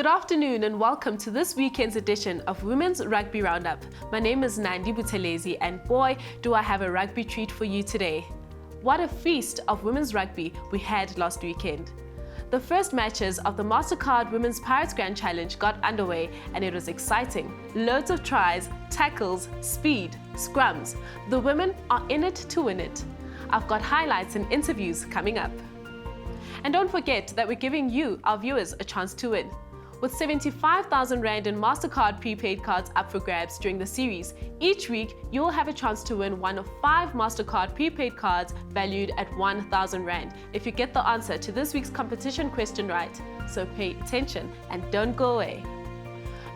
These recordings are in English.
Good afternoon and welcome to this weekend's edition of Women's Rugby Roundup. My name is Nandi Buthelezi and boy, do I have a rugby treat for you today. What a feast of women's rugby we had last weekend. The first matches of the Mastercard Women's Pirates Grand Challenge got underway and it was exciting. Loads of tries, tackles, speed, scrums. The women are in it to win it. I've got highlights and interviews coming up. And don't forget that we're giving you, our viewers, a chance to win. With 75,000 Rand in Mastercard prepaid cards up for grabs during the series, each week you'll have a chance to win one of 5 Mastercard prepaid cards valued at 1,000 Rand if you get the answer to this week's competition question right. So pay attention and don't go away.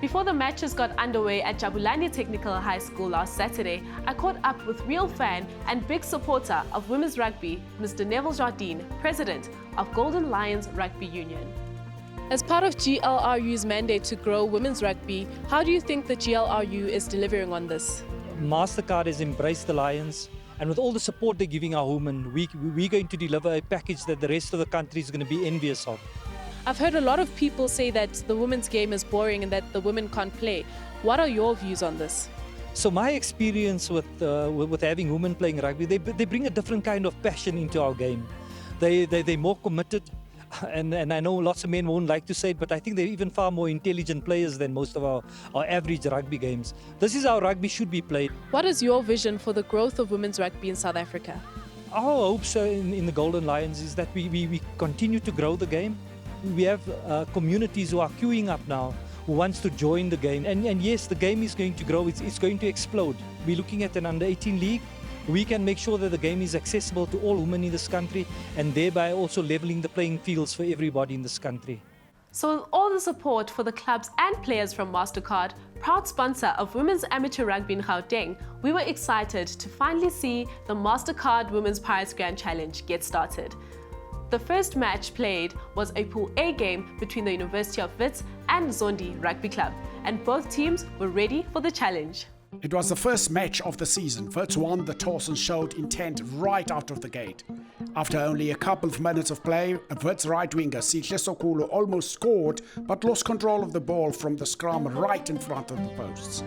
Before the matches got underway at Jabulani Technical High School last Saturday, I caught up with real fan and big supporter of women's rugby, Mr. Neville Jardine, President of Golden Lions Rugby Union. As part of GLRU's mandate to grow women's rugby, how do you think the GLRU is delivering on this? Mastercard has embraced the Lions, and with all the support they're giving our women, we're going to deliver a package that the rest of the country is going to be envious of. I've heard a lot of people say that the women's game is boring and that the women can't play. What are your views on this? So my experience with having women playing rugby, they bring a different kind of passion into our game. They're more committed. And I know lots of men won't like to say it, but I think they're even far more intelligent players than most of our average rugby games. This is how rugby should be played. What is your vision for the growth of women's rugby in South Africa? Our hopes in the Golden Lions is that we continue to grow the game. We have communities who are queuing up now, who wants to join the game. And yes, the game is going to grow, it's going to explode. We're looking at an under-18 league. We can make sure that the game is accessible to all women in this country and thereby also leveling the playing fields for everybody in this country. So with all the support for the clubs and players from Mastercard, proud sponsor of women's amateur rugby in Gauteng, we were excited to finally see the Mastercard Women's Pirates Grand Challenge get started. The first match played was a Pool A game between the University of Wits and Zondi Rugby Club, and both teams were ready for the challenge. It was the first match of the season. Wits won the toss and showed intent right out of the gate. After only a couple of minutes of play, Wits right winger Sihle Sokulu almost scored but lost control of the ball from the scrum right in front of the posts.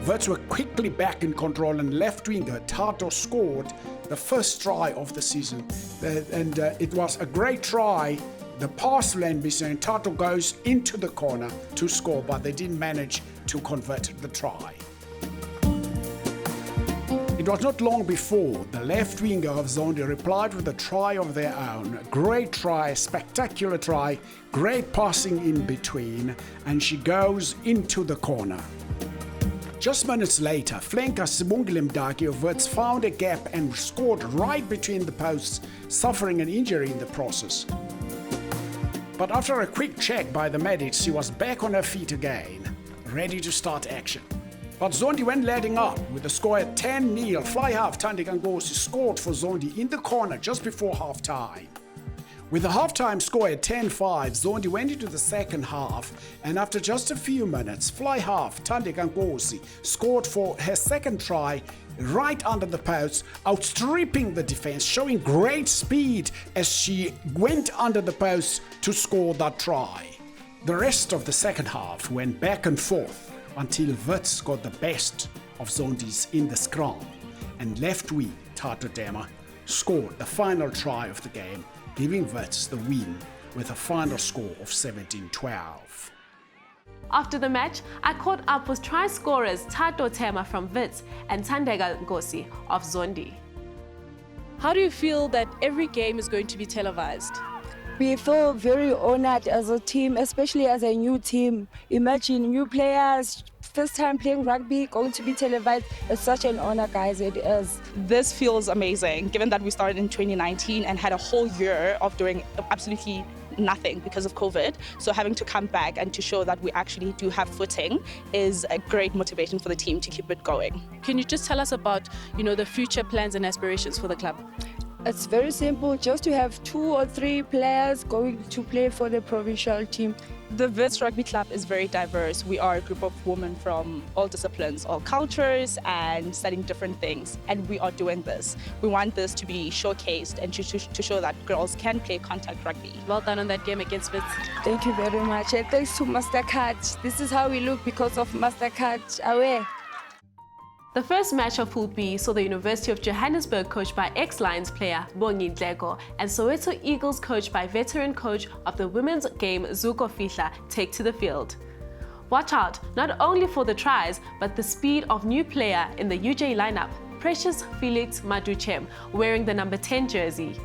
Wits were quickly back in control and left winger Tato scored the first try of the season. And it was a great try. The pass land between Tato goes into the corner to score, but they didn't manage to convert the try. It was not long before the left winger of Zondi replied with a try of their own. Great try, spectacular try, great passing in between, and she goes into the corner. Just minutes later, flanker Sibongile Mdaki of Wits found a gap and scored right between the posts, suffering an injury in the process. But after a quick check by the medics, she was back on her feet again, ready to start action. But Zondi went letting up with the score at 10-0. Fly half Thandi Kangosi scored for Zondi in the corner just before half-time. With the half-time score at 10-5, Zondi went into the second half, and after just a few minutes, fly half Thandi Kangosi scored for her second try right under the post, outstripping the defense, showing great speed as she went under the post to score that try. The rest of the second half went back and forth until Wits got the best of Zondi's in the scrum, and left wing Tato Dema scored the final try of the game, giving Wits the win with a final score of 17-12. After the match, I caught up with try scorers Tato Tema from Wits and Thandeka Nkosi of Zondi. How do you feel that every game is going to be televised? We feel very honored as a team, especially as a new team. Imagine new players, first time playing rugby, going to be televised. It's such an honor, guys, it is. This feels amazing, given that we started in 2019 and had a whole year of doing absolutely nothing because of COVID. So having to come back and to show that we actually do have footing is a great motivation for the team to keep it going. Can you just tell us about, the future plans and aspirations for the club? It's very simple, just to have 2 or 3 players going to play for the provincial team. The Wits Rugby Club is very diverse. We are a group of women from all disciplines, all cultures, and studying different things. And we are doing this. We want this to be showcased and to show that girls can play contact rugby. Well done on that game against Wits. Thank you very much. And thanks to Mastercard. This is how we look because of Mastercard. Aware. The first match of Pool B saw the University of Johannesburg coached by ex-Lions player Bongi Ntleko and Soweto Eagles coached by veteran coach of the women's game Zuko Fihla take to the field. Watch out not only for the tries but the speed of new player in the UJ lineup, Precious Felix Maduchem, wearing the number 10 jersey.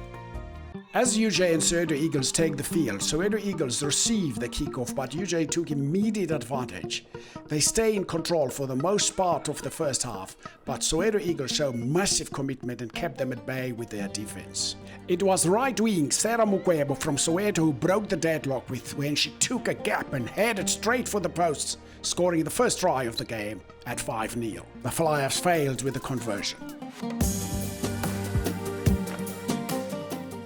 As UJ and Soweto Eagles take the field, Soweto Eagles receive the kickoff, but UJ took immediate advantage. They stay in control for the most part of the first half, but Soweto Eagles show massive commitment and kept them at bay with their defense. It was right wing Sarah Mukwebo from Soweto who broke the deadlock when she took a gap and headed straight for the posts, scoring the first try of the game at 5-0. The Flyers failed with the conversion.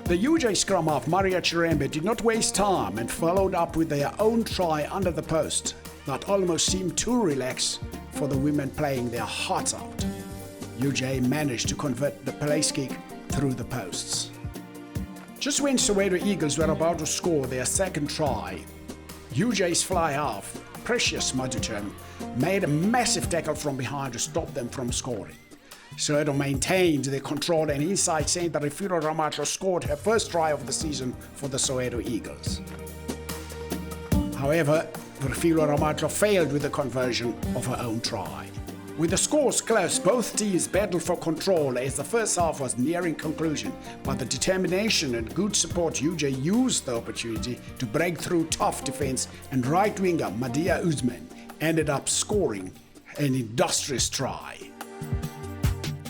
The UJ scrum half Maria Chirembe did not waste time and followed up with their own try under the post that almost seemed too relaxed for the women playing their hearts out. UJ managed to convert the place kick through the posts. Just when Soweto Eagles were about to score their second try, UJ's fly half, Precious Maduchem, made a massive tackle from behind to stop them from scoring. Soweto maintained their control and inside centre Refilo Ramacho scored her first try of the season for the Soweto Eagles. However, Refilo Ramacho failed with the conversion of her own try. With the scores close, both teams battled for control as the first half was nearing conclusion, but the determination and good support UJ used the opportunity to break through tough defence, and right winger Madia Usman ended up scoring an industrious try.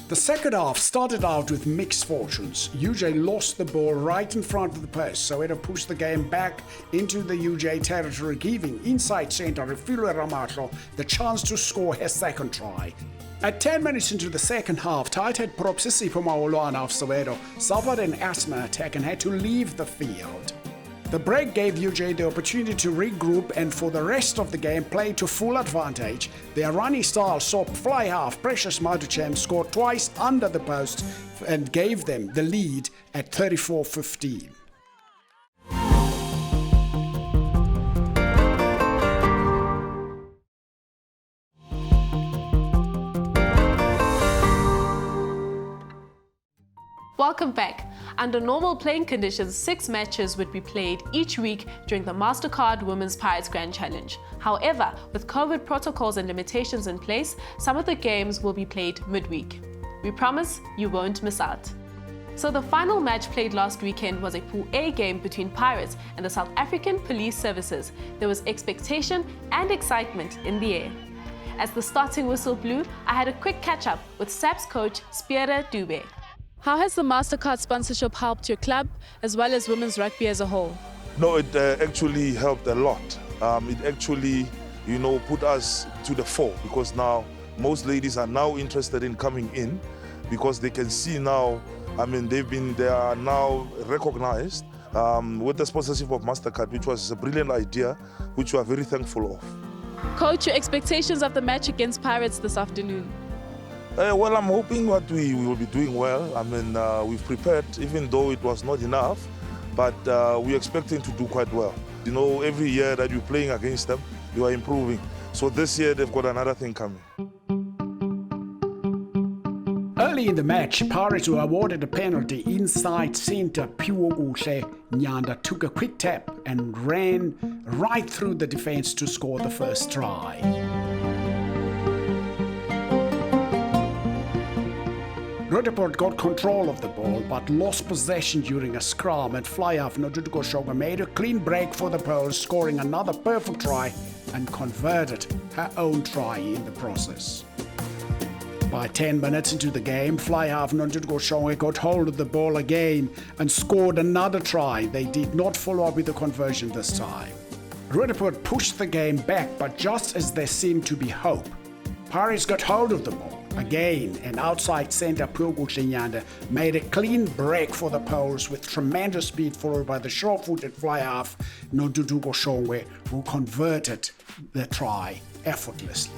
The second half started out with mixed fortunes. UJ lost the ball right in front of the post, so it pushed the game back into the UJ territory, giving inside centre Refilo Ramacho the chance to score her second try. At 10 minutes into the second half, tight-head prop Sisipo Maolwana of Soweto suffered an asthma attack and had to leave the field. The break gave UJ the opportunity to regroup and for the rest of the game play to full advantage. Their running style saw fly half Precious Maduchem score twice under the post and gave them the lead at 34-15. Welcome back. Under normal playing conditions, 6 matches would be played each week during the Mastercard Women's Pirates Grand Challenge. However, with COVID protocols and limitations in place, some of the games will be played midweek. We promise you won't miss out. So the final match played last weekend was a Pool A game between Pirates and the South African Police Services. There was expectation and excitement in the air. As the starting whistle blew, I had a quick catch-up with SAP's coach, Spiere Dube. How has the Mastercard sponsorship helped your club as well as women's rugby as a whole? No, it actually helped a lot. It actually, put us to the fore because now most ladies are now interested in coming in because they can see now, they are now recognized with the sponsorship of Mastercard, which was a brilliant idea, which we are very thankful of. Coach, your expectations of the match against Pirates this afternoon? Well, I'm hoping that we will be doing well. We've prepared, even though it was not enough, but we're expecting to do quite well. Every year that you're playing against them, you are improving. So this year, they've got another thing coming. Early in the match, Pirates were awarded a penalty. Inside centre Piwogushe Nyanda took a quick tap and ran right through the defence to score the first try. Rutherford got control of the ball but lost possession during a scrum, and fly-half Noduduko Shoga made a clean break for the Poles, scoring another perfect try and converted her own try in the process. By 10 minutes into the game, fly-half Noduduko Shoga got hold of the ball again and scored another try. They did not follow up with the conversion this time. Rutherford pushed the game back, but just as there seemed to be hope, Pirates got hold of the ball. Again, an outside centre Pulgu Chinyanda made a clean break for the poles with tremendous speed, followed by the sure-footed fly-half Nodudugo Shongwe, who converted the try effortlessly.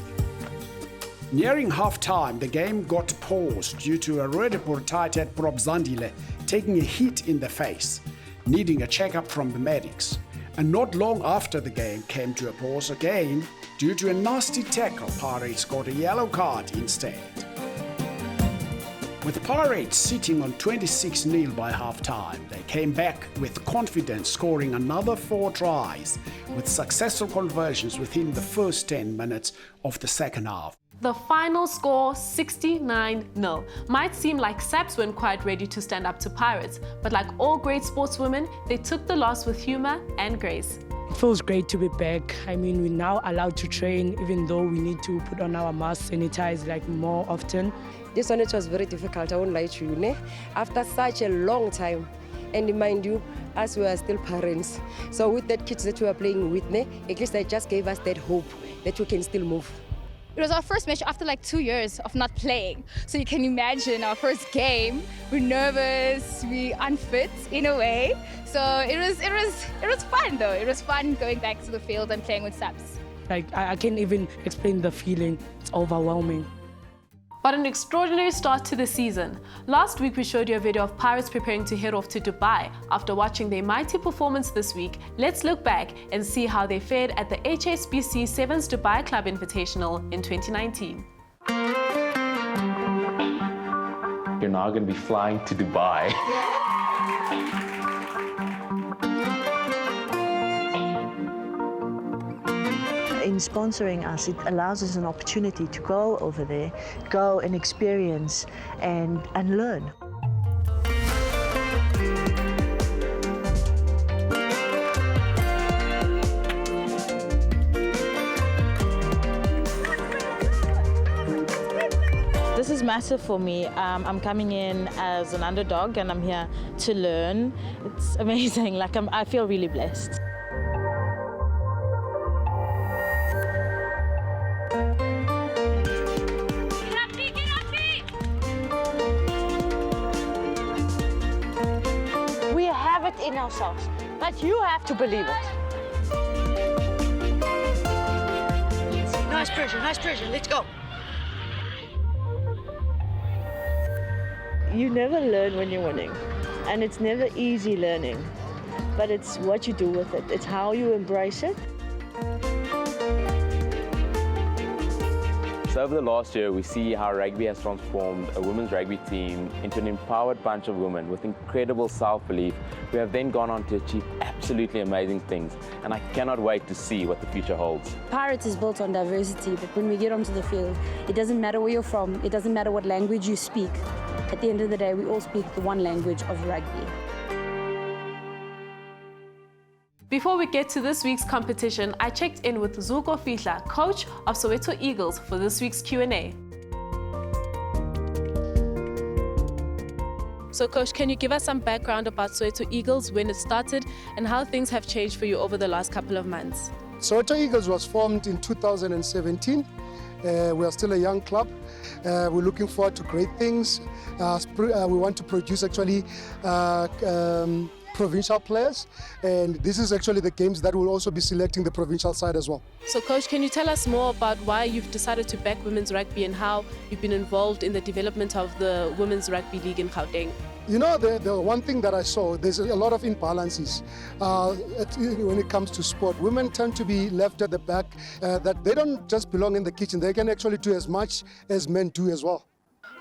Nearing half-time, the game got paused due to a red tight Prop Zandile taking a hit in the face, needing a checkup from the medics. And not long after the game came to a pause again, due to a nasty tackle, Pirates got a yellow card instead. With Pirates sitting on 26-0 by half-time, they came back with confidence, scoring another 4 tries, with successful conversions within the first 10 minutes of the second half. The final score, 69-0. Might seem like Saps weren't quite ready to stand up to Pirates, but like all great sportswomen, they took the loss with humor and grace. It feels great to be back. I mean, we're now allowed to train, even though we need to put on our masks, sanitize more often. This one, it was very difficult, I won't lie to you. Ne? After such a long time, and mind you, as we are still parents. So with that kids that we are playing with, ne, at least they just gave us that hope that we can still move. It was our first match after like 2 years of not playing. So you can imagine our first game, we're nervous, we're unfit in a way. So it was fun though. It was fun going back to the field and playing with Saps. Like, I can't even explain the feeling. It's overwhelming. What an extraordinary start to the season. Last week we showed you a video of Pirates preparing to head off to Dubai. After watching their mighty performance this week, let's look back and see how they fared at the HSBC Sevens Dubai Club Invitational in 2019. You're now going to be flying to Dubai. In sponsoring us, it allows us an opportunity to go over there, go and experience and learn. This is massive for me. I'm coming in as an underdog and I'm here to learn. It's amazing. I feel really blessed. In ourselves, but you have to believe it. Nice pressure, let's go. You never learn when you're winning, and it's never easy learning, but it's what you do with it. It's how you embrace it. So over the last year, we see how rugby has transformed a women's rugby team into an empowered bunch of women with incredible self-belief who have then gone on to achieve absolutely amazing things. And I cannot wait to see what the future holds. Pirates is built on diversity, but when we get onto the field, it doesn't matter where you're from, it doesn't matter what language you speak. At the end of the day, we all speak the one language of rugby. Before we get to this week's competition, I checked in with Zuko Fihla, coach of Soweto Eagles, for this week's Q&A. So coach, can you give us some background about Soweto Eagles, when it started and how things have changed for you over the last couple of months? Soweto Eagles was formed in 2017. We are still a young club. We're looking forward to great things. We want to produce actually provincial players, and this is actually the games that will also be selecting the provincial side as well. So coach, can you tell us more about why you've decided to back women's rugby and how you've been involved in the development of the Women's Rugby League in Gauteng? You know, the one thing that I saw, there's a lot of imbalances when it comes to sport. Women tend to be left at the back, that they don't just belong in the kitchen, they can actually do as much as men do as well.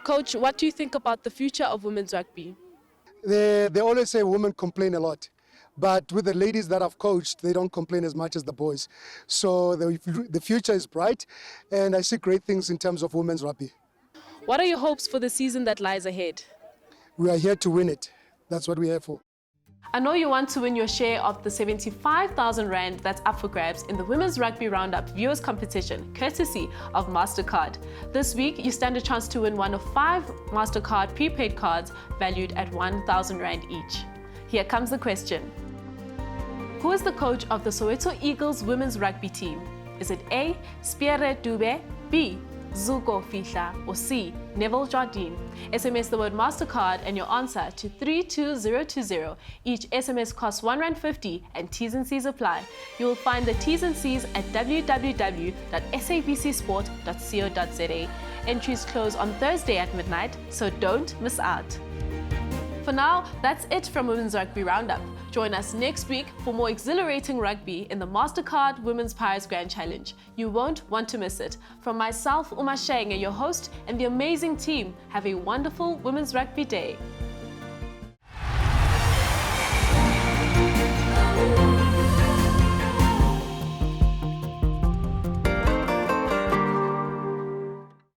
Coach, what do you think about the future of women's rugby? They always say women complain a lot, but with the ladies that I've coached, they don't complain as much as the boys. So the future is bright, and I see great things in terms of women's rugby. What are your hopes for the season that lies ahead? We are here to win it. That's what we're here for. I know you want to win your share of the 75,000 Rand that's up for grabs in the Women's Rugby Roundup Viewers Competition, courtesy of Mastercard. This week, you stand a chance to win one of 5 Mastercard prepaid cards valued at 1,000 Rand each. Here comes the question. Who is the coach of the Soweto Eagles women's rugby team? Is it A. Spiere Dube, B. Zuko Fihla, or C. Neville Jardine. SMS the word Mastercard and your answer to 32020. Each SMS costs R1.50 and T's and C's apply. You will find the T's and C's at www.sabcsport.co.za. Entries close on Thursday at midnight, so don't miss out. For now, that's it from Women's Rugby Roundup. Join us next week for more exhilarating rugby in the Mastercard Women's Pirates Grand Challenge. You won't want to miss it. From myself, Uma Shenge, your host, and the amazing team, have a wonderful Women's Rugby Day.